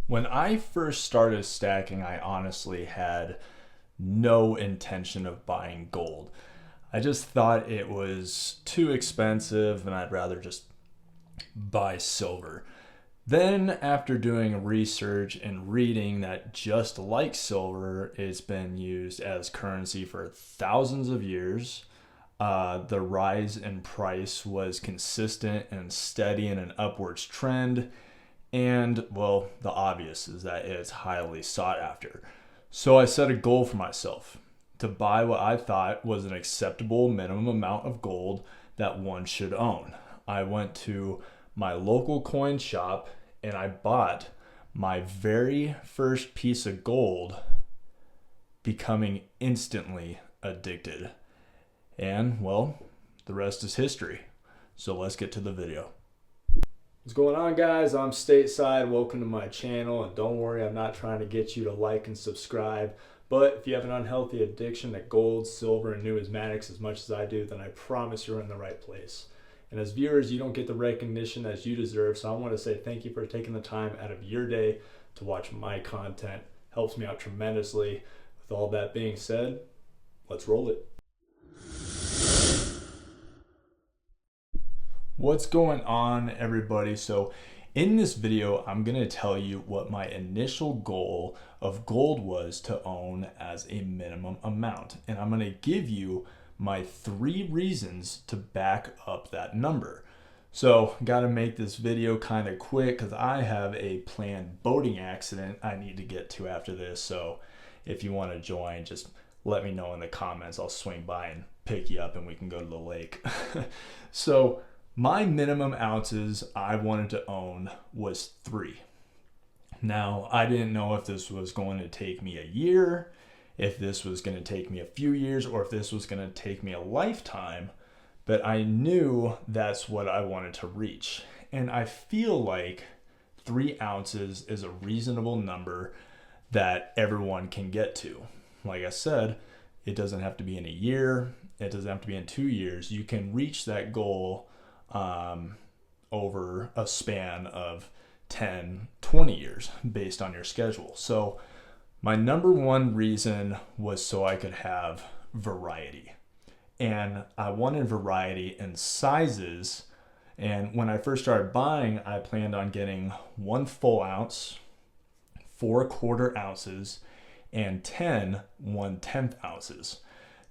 When I first started stacking, I honestly had no intention of buying gold. I just thought it was too expensive and I'd rather just buy silver. Then, after doing research and reading that just like silver, it's been used as currency for thousands of years. The rise in price was consistent and steady in an upwards trend. And, well, the obvious is that it's highly sought after. So I set a goal for myself to buy what I thought was an acceptable minimum amount of gold that one should own. I went to my local coin shop and I bought my very first piece of gold, becoming instantly addicted. And, well, the rest is history. So let's get to the video. What's going on, guys? I'm Stateside. Welcome to my channel, and don't worry, I'm not trying to get you to like and subscribe, but if you have an unhealthy addiction to gold, silver, and numismatics as much as I do, then I promise you're in the right place. And as viewers, you don't get the recognition as you deserve, so I want to say thank you for taking the time out of your day to watch my content. Helps me out tremendously. With all that being said, let's roll it. What's going on, everybody? So in this video, I'm going to tell you what my initial goal of gold was to own as a minimum amount. And I'm going to give you my 3 reasons to back up that number. So got to make this video kind of quick because I have a planned boating accident I need to get to after this. So if you want to join, just let me know in the comments. I'll swing by and pick you up and we can go to the lake. So my minimum ounces I wanted to own was 3. Now, I didn't know if this was going to take me a year, if this was going to take me a few years, or if this was going to take me a lifetime, but I knew that's what I wanted to reach. And I feel like 3 ounces is a reasonable number that everyone can get to. Like I said, it doesn't have to be in a year, it doesn't have to be in 2 years. You can reach that goal over a span of 10, 20 years based on your schedule. So my number 1 reason was so I could have variety. And I wanted variety in sizes. And when I first started buying, I planned on getting 1 full ounce, 4 quarter ounces, and 10 1/10 ounces.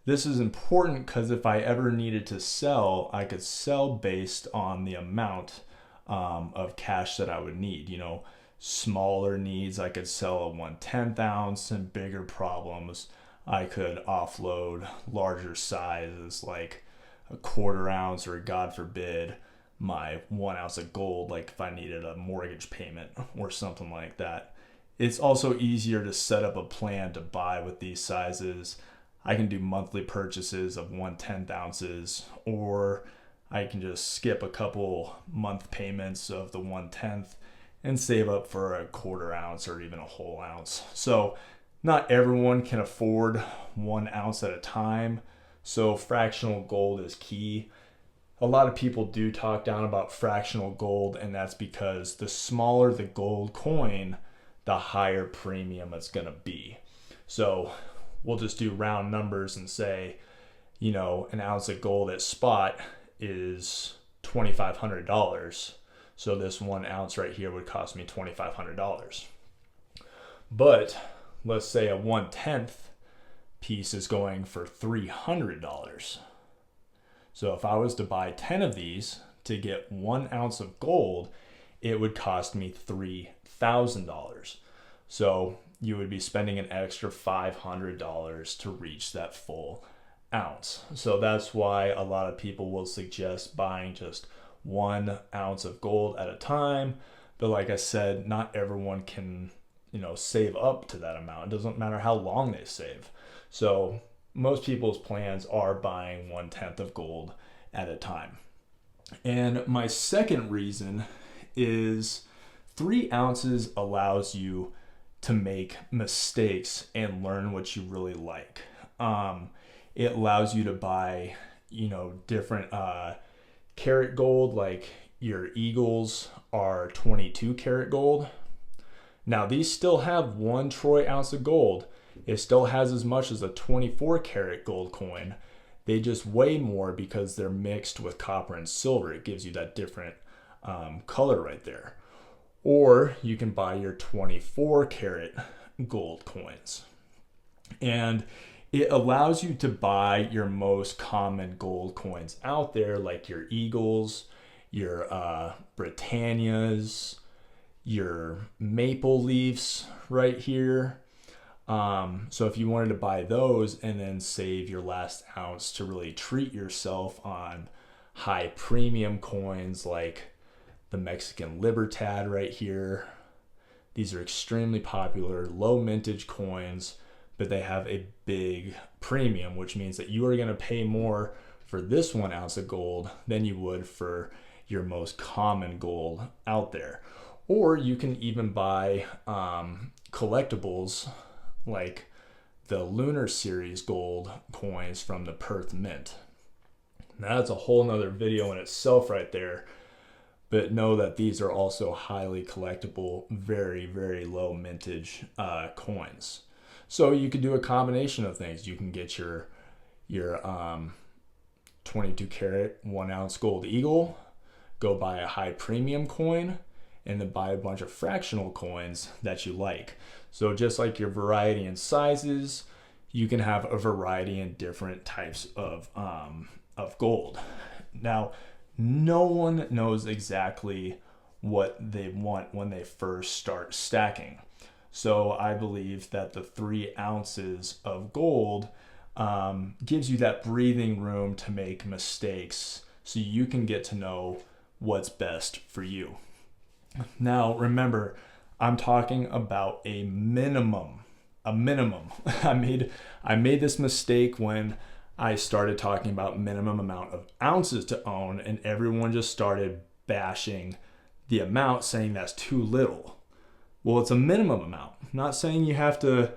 This is important because if I ever needed to sell, I could sell based on the amount of cash that I would need. You know, smaller needs, I could sell a 1/10 ounce, and bigger problems, I could offload larger sizes like a quarter ounce, or God forbid, my 1 ounce of gold, like if I needed a mortgage payment or something like that. It's also easier to set up a plan to buy with these sizes. I can do monthly purchases of 1/10 ounces, or I can just skip a couple month payments of the 1/10 and save up for a quarter ounce or even a whole ounce. So not everyone can afford 1 ounce at a time. So fractional gold is key. A lot of people do talk down about fractional gold, and that's because the smaller the gold coin, the higher premium it's going to be. So we'll just do round numbers and say, you know, an ounce of gold at spot is $2,500. So this 1 ounce right here would cost me $2,500. But let's say a 1/10 piece is going for $300. So if I was to buy 10 of these to get 1 ounce of gold, it would cost me $3,000. So you would be spending an extra $500 to reach that full ounce. So that's why a lot of people will suggest buying just 1 ounce of gold at a time. But like I said, not everyone can, save up to that amount. It doesn't matter how long they save. So most people's plans are buying 1/10 of gold at a time. And my second reason is 3 ounces allows you to make mistakes and learn what you really like. It allows you to buy, different karat gold, like your Eagles are 22 karat gold. Now, these still have 1 troy ounce of gold. It still has as much as a 24 karat gold coin. They just weigh more because they're mixed with copper and silver. It gives you that different color right there. Or you can buy your 24 karat gold coins. And it allows you to buy your most common gold coins out there, like your Eagles, your Britannias, your Maple Leafs right here. So if you wanted to buy those and then save your last ounce to really treat yourself on high premium coins like the Mexican Libertad right here. These are extremely popular, low mintage coins, but they have a big premium, which means that you are going to pay more for this 1 ounce of gold than you would for your most common gold out there. Or you can even buy collectibles like the Lunar Series gold coins from the Perth Mint. Now, that's a whole nother video in itself right there, but know that these are also highly collectible, very, very low mintage coins. So you could do a combination of things. You can get your 22 karat 1 ounce gold eagle, go buy a high premium coin, and then buy a bunch of fractional coins that you like. So just like your variety in sizes, you can have a variety in different types of gold. Now, no one knows exactly what they want when they first start stacking. So I believe that the 3 ounces of gold gives you that breathing room to make mistakes so you can get to know what's best for you. Now, remember, I'm talking about a minimum. I made this mistake when I started talking about minimum amount of ounces to own, and everyone just started bashing the amount, saying that's too little. Well, it's a minimum amount. I'm not saying you have to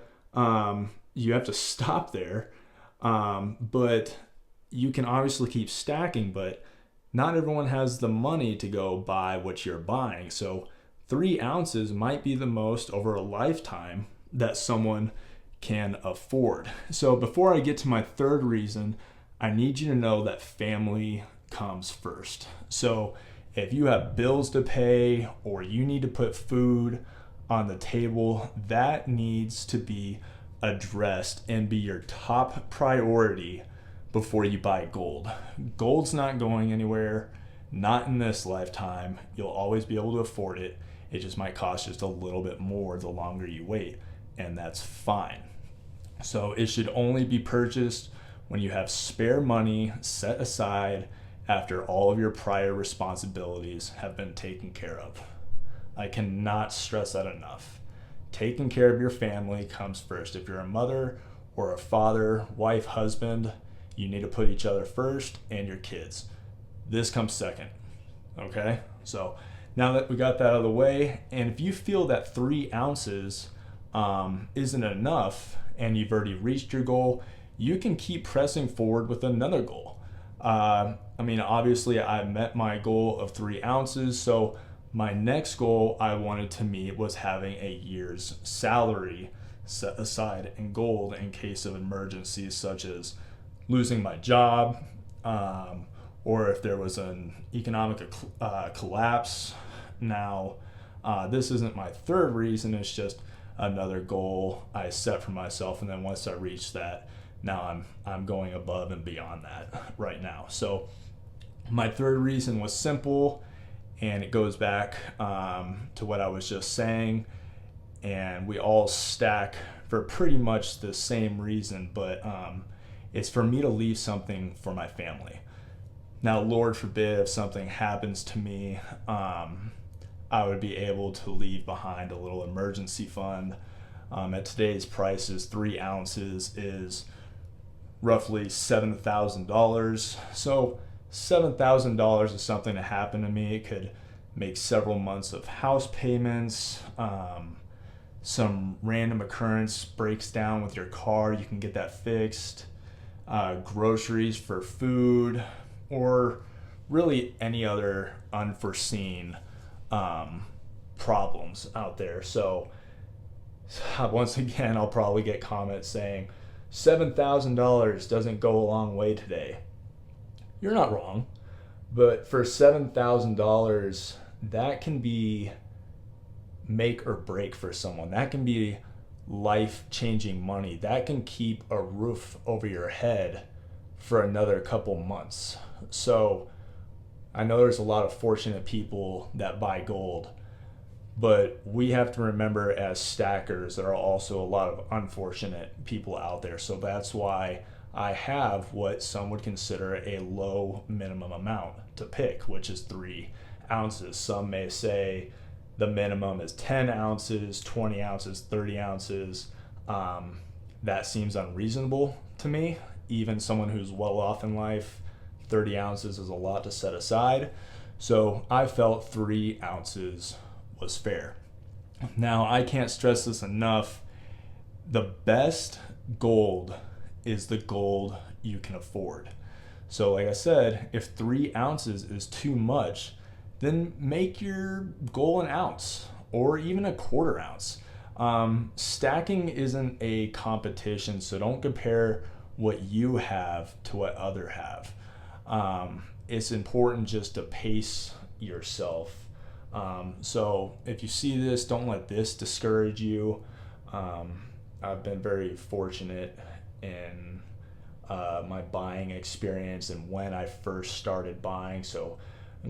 stop there, but you can obviously keep stacking, but not everyone has the money to go buy what you're buying. So 3 ounces might be the most over a lifetime that someone can afford. So before I get to my third reason, I need you to know that family comes first. So if you have bills to pay or you need to put food on the table, that needs to be addressed and be your top priority before you buy gold. Gold's not going anywhere, not in this lifetime. You'll always be able to afford it. It just might cost just a little bit more the longer you wait, and that's fine. So it should only be purchased when you have spare money set aside after all of your prior responsibilities have been taken care of. I cannot stress that enough. Taking care of your family comes first. If you're a mother or a father, wife, husband, you need to put each other first and your kids. This comes second, okay? So now that we got that out of the way, and if you feel that 3 ounces isn't enough and you've already reached your goal, you can keep pressing forward with another goal. Obviously I met my goal of 3 ounces, so my next goal I wanted to meet was having a year's salary set aside in gold in case of emergencies such as losing my job, or if there was an economic collapse. Now, this isn't my third reason, it's just another goal I set for myself, and then once I reach that, now I'm going above and beyond that right now. So my third reason was simple, and it goes back to what I was just saying, and we all stack for pretty much the same reason, but it's for me to leave something for my family. Now, Lord forbid, if something happens to me, I would be able to leave behind a little emergency fund. At today's prices, 3 ounces is roughly $7,000. So $7,000 is something that happened to me. It could make several months of house payments. Some random occurrence breaks down with your car, you can get that fixed. Groceries for food, or really any other unforeseen problems out there. So once again, I'll probably get comments saying $7,000 doesn't go a long way today. You're not wrong, but for $7,000, that can be make or break for someone. That can be life-changing money. That can keep a roof over your head for another couple months. So I know there's a lot of fortunate people that buy gold, but we have to remember as stackers, there are also a lot of unfortunate people out there. So that's why I have what some would consider a low minimum amount to pick, which is 3 ounces. Some may say the minimum is 10 ounces, 20 ounces, 30 ounces. That seems unreasonable to me. Even someone who's well off in life, 30 ounces is a lot to set aside. So I felt 3 ounces was fair. Now, I can't stress this enough. The best gold is the gold you can afford. So like I said, if 3 ounces is too much, then make your goal 1 ounce or even a 1/4 ounce. Stacking isn't a competition, so don't compare what you have to what others have. It's important just to pace yourself. So if you see this, don't let this discourage you. I've been very fortunate in my buying experience and when I first started buying. So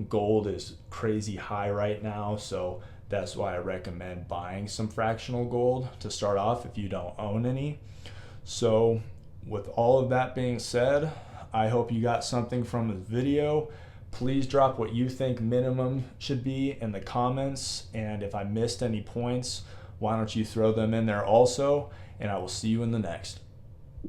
gold is crazy high right now, so that's why I recommend buying some fractional gold to start off if you don't own any. So with all of that being said, I hope you got something from this video. Please drop what you think minimum should be in the comments, and if I missed any points, why don't you throw them in there also, and I will see you in the next.